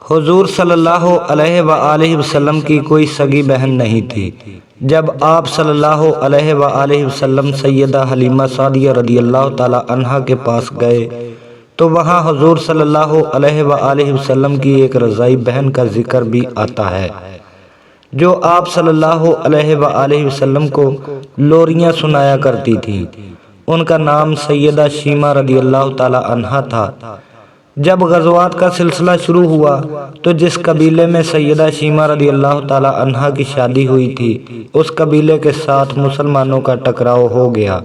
حضور صلی اللہ علیہ وآلہ وسلم کی کوئی سگی بہن نہیں تھی۔ جب آپ صلی اللہ علیہ وآلہ وسلم سیدہ حلیمہ سعدیہ رضی اللہ تعالی عنہا کے پاس گئے تو وہاں حضور صلی اللہ علیہ وآلہ وسلم کی ایک رضائی بہن کا ذکر بھی آتا ہے جو آپ صلی اللہ علیہ وآلہ وسلم کو لوریاں سنایا کرتی تھی۔ ان کا نام سیدہ شیمہ رضی اللہ تعالی عنہا تھا۔ جب غزوات کا سلسلہ شروع ہوا تو جس قبیلے میں سیدہ شیمہ رضی اللہ تعالی عنہا کی شادی ہوئی تھی اس قبیلے کے ساتھ مسلمانوں کا ٹکراؤ ہو گیا۔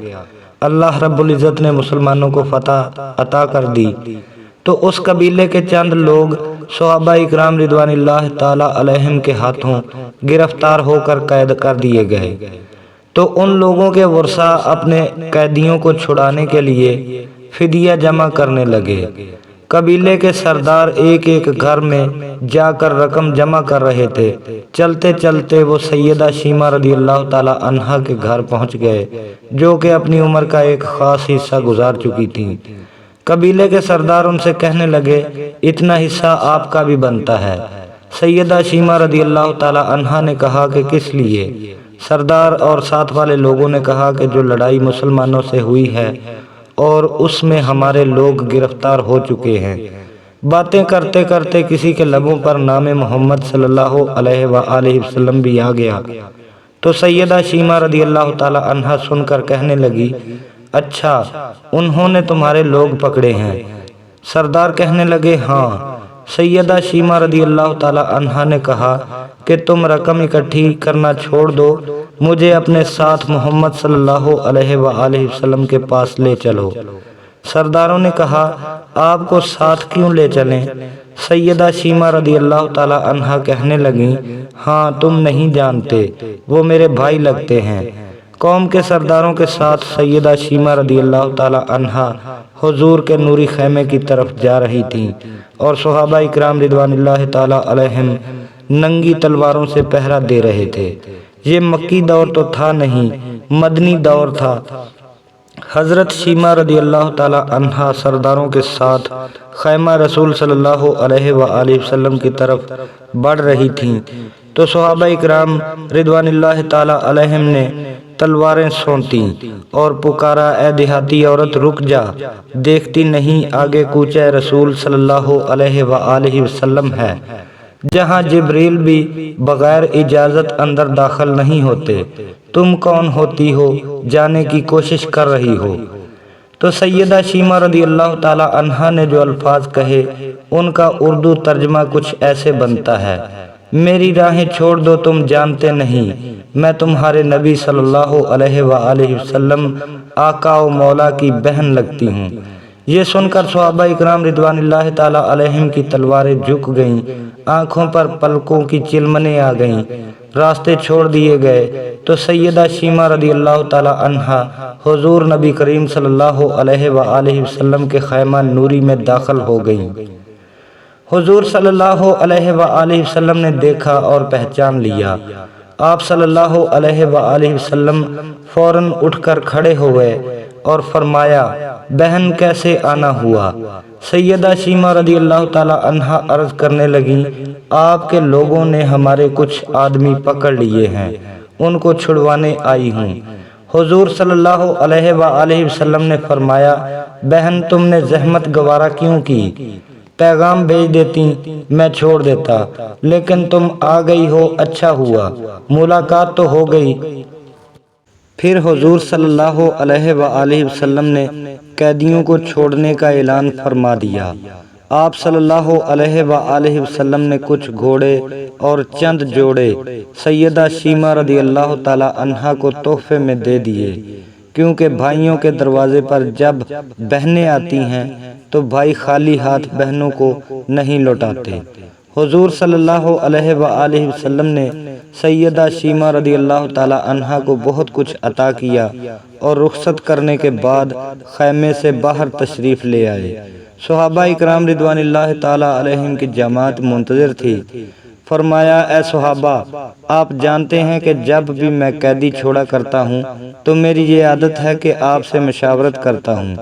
اللہ رب العزت نے مسلمانوں کو فتح عطا کر دی تو اس قبیلے کے چند لوگ صحابہ اکرام رضوان اللہ تعالی علیہم کے ہاتھوں گرفتار ہو کر قید کر دیے گئے تو ان لوگوں کے ورثاء اپنے قیدیوں کو چھڑانے کے لیے فدیہ جمع کرنے لگے۔ قبیلے کے سردار ایک ایک گھر میں جا کر رقم جمع کر رہے تھے۔ چلتے چلتے وہ سیدہ شیمہ رضی اللہ تعالی عنہا کے گھر پہنچ گئے جو کہ اپنی عمر کا ایک خاص حصہ گزار چکی تھی۔ قبیلے کے سردار ان سے کہنے لگے اتنا حصہ آپ کا بھی بنتا ہے۔ سیدہ شیمہ رضی اللہ تعالی عنہا نے کہا کہ کس لیے؟ سردار اور ساتھ والے لوگوں نے کہا کہ جو لڑائی مسلمانوں سے ہوئی ہے اور اس میں ہمارے لوگ گرفتار ہو چکے ہیں۔ باتیں کرتے کرتے کسی کے لبوں پر نام محمد صلی اللہ علیہ وآلہ وسلم بھی آ گیا تو سیدہ شیمہ رضی اللہ تعالی عنہا سن کر کہنے لگی اچھا انہوں نے تمہارے لوگ پکڑے ہیں؟ سردار کہنے لگے ہاں۔ سیدہ شیمہ رضی اللہ تعالی عنہا نے کہا کہ تم رقم اکٹھی کرنا چھوڑ دو، مجھے اپنے ساتھ محمد صلی اللہ علیہ وآلہ وسلم کے پاس لے چلو۔ سرداروں نے کہا آپ کو ساتھ کیوں لے چلیں؟ سیدہ شیمہ رضی اللہ تعالی عنہا کہنے لگیں ہاں تم نہیں جانتے، وہ میرے بھائی لگتے ہیں۔ قوم کے سرداروں کے ساتھ سیدہ شیمہ رضی اللہ تعالی عنہا حضور کے نوری خیمے کی طرف جا رہی تھیں اور صحابہ اکرام رضوان اللہ تعالی علیہم ننگی تلواروں سے پہرا دے رہے تھے۔ یہ مکی دور تو تھا نہیں، مدنی دور تھا۔ حضرت شیمہ رضی اللہ تعالی عنہا سرداروں کے ساتھ خیمہ رسول صلی اللہ علیہ وآلہ وسلم کی طرف بڑھ رہی تھیں تو صحابہ اکرام رضوان اللہ تعالی علیہم نے تلواریں سونتیں اور پکارا اے دیہاتی عورت رک جا، دیکھتی نہیں آگے کوچہ رسول صلی اللہ علیہ وآلہ وسلم ہے جہاں جبریل بھی بغیر اجازت اندر داخل نہیں ہوتے، تم کون ہوتی ہو جانے کی کوشش کر رہی ہو؟ تو سیدہ شیمہ رضی اللہ تعالی عنہا نے جو الفاظ کہے ان کا اردو ترجمہ کچھ ایسے بنتا ہے میری راہیں چھوڑ دو، تم جانتے نہیں میں تمہارے نبی صلی اللہ علیہ وآلہ وسلم آقا و مولا کی بہن لگتی ہوں۔ یہ سن کر صحابہ اکرام رضوان اللہ تعالی علیہم کی تلواریں جھک گئیں، آنکھوں پر پلکوں کی چلمنیں آ گئیں، راستے چھوڑ دیے گئے تو سیدہ شیمہ رضی اللہ تعالی عنہا حضور نبی کریم صلی اللہ علیہ وآلہ وسلم کے خیمہ نوری میں داخل ہو گئیں۔ حضور صلی اللہ علیہ وآلہ وسلم نے دیکھا اور پہچان لیا۔ آپ صلی اللہ علیہ وآلہ وسلم فوراً اٹھ کر کھڑے ہوئے اور فرمایا بہن کیسے آنا ہوا؟ سیدہ شیمہ رضی اللہ تعالی عنہا عرض کرنے لگیں آپ کے لوگوں نے ہمارے کچھ آدمی پکڑ لیے ہیں، ان کو چھڑوانے آئی ہوں۔ حضور صلی اللہ علیہ وآلہ وسلم نے فرمایا بہن تم نے زحمت گوارا کیوں کی؟ پیغام بھیج دیتی میں چھوڑ دیتا، لیکن تم آ گئی ہو اچھا ہوا، ملاقات تو ہو گئی۔ پھر حضور صلی اللہ علیہ وآلہ وسلم نے قیدیوں کو چھوڑنے کا اعلان فرما دیا۔ آپ صلی اللہ علیہ وآلہ وسلم نے کچھ گھوڑے اور چند جوڑے سیدہ شیمہ رضی اللہ تعالی عنہا کو تحفے میں دے دیے، کیونکہ بھائیوں کے دروازے پر جب بہنیں آتی ہیں تو بھائی خالی ہاتھ بہنوں کو نہیں لوٹاتے۔ حضور صلی اللہ علیہ وآلہ وسلم نے سیدہ شیمہ رضی اللہ تعالی عنہا کو بہت کچھ عطا کیا اور رخصت کرنے کے بعد خیمے سے باہر تشریف لے آئے۔ صحابہ اکرام رضوان اللہ تعالی علیہم کی جماعت منتظر تھی۔ فرمایا اے صحابہ آپ جانتے ہیں کہ جب بھی میں قیدی چھوڑا کرتا ہوں تو میری یہ عادت ہے کہ آپ سے مشاورت کرتا ہوں،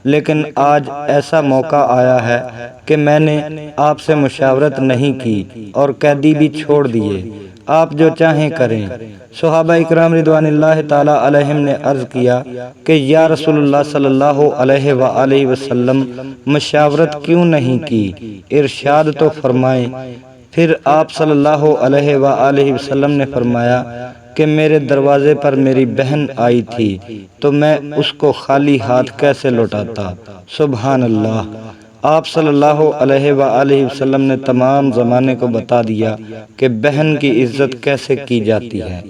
لیکن آج ایسا موقع آیا ہے کہ میں نے آپ سے مشاورت نہیں کی اور قیدی بھی چھوڑ دیے، آپ جو چاہیں کریں۔ صحابہ اکرام رضوان اللہ تعالی علیہم نے عرض کیا کہ یا رسول اللہ صلی اللہ علیہ وآلہ وسلم، مشاورت کیوں نہیں کی؟ ارشاد تو فرمائیں۔ پھر آپ صلی اللہ علیہ وآلہ وسلم نے فرمایا کہ میرے دروازے پر میری بہن آئی تھی تو میں اس کو خالی ہاتھ کیسے لوٹاتا؟ سبحان اللہ۔ آپ صلی اللہ علیہ وآلہ وسلم نے تمام زمانے کو بتا دیا کہ بہن کی عزت کیسے کی جاتی ہے۔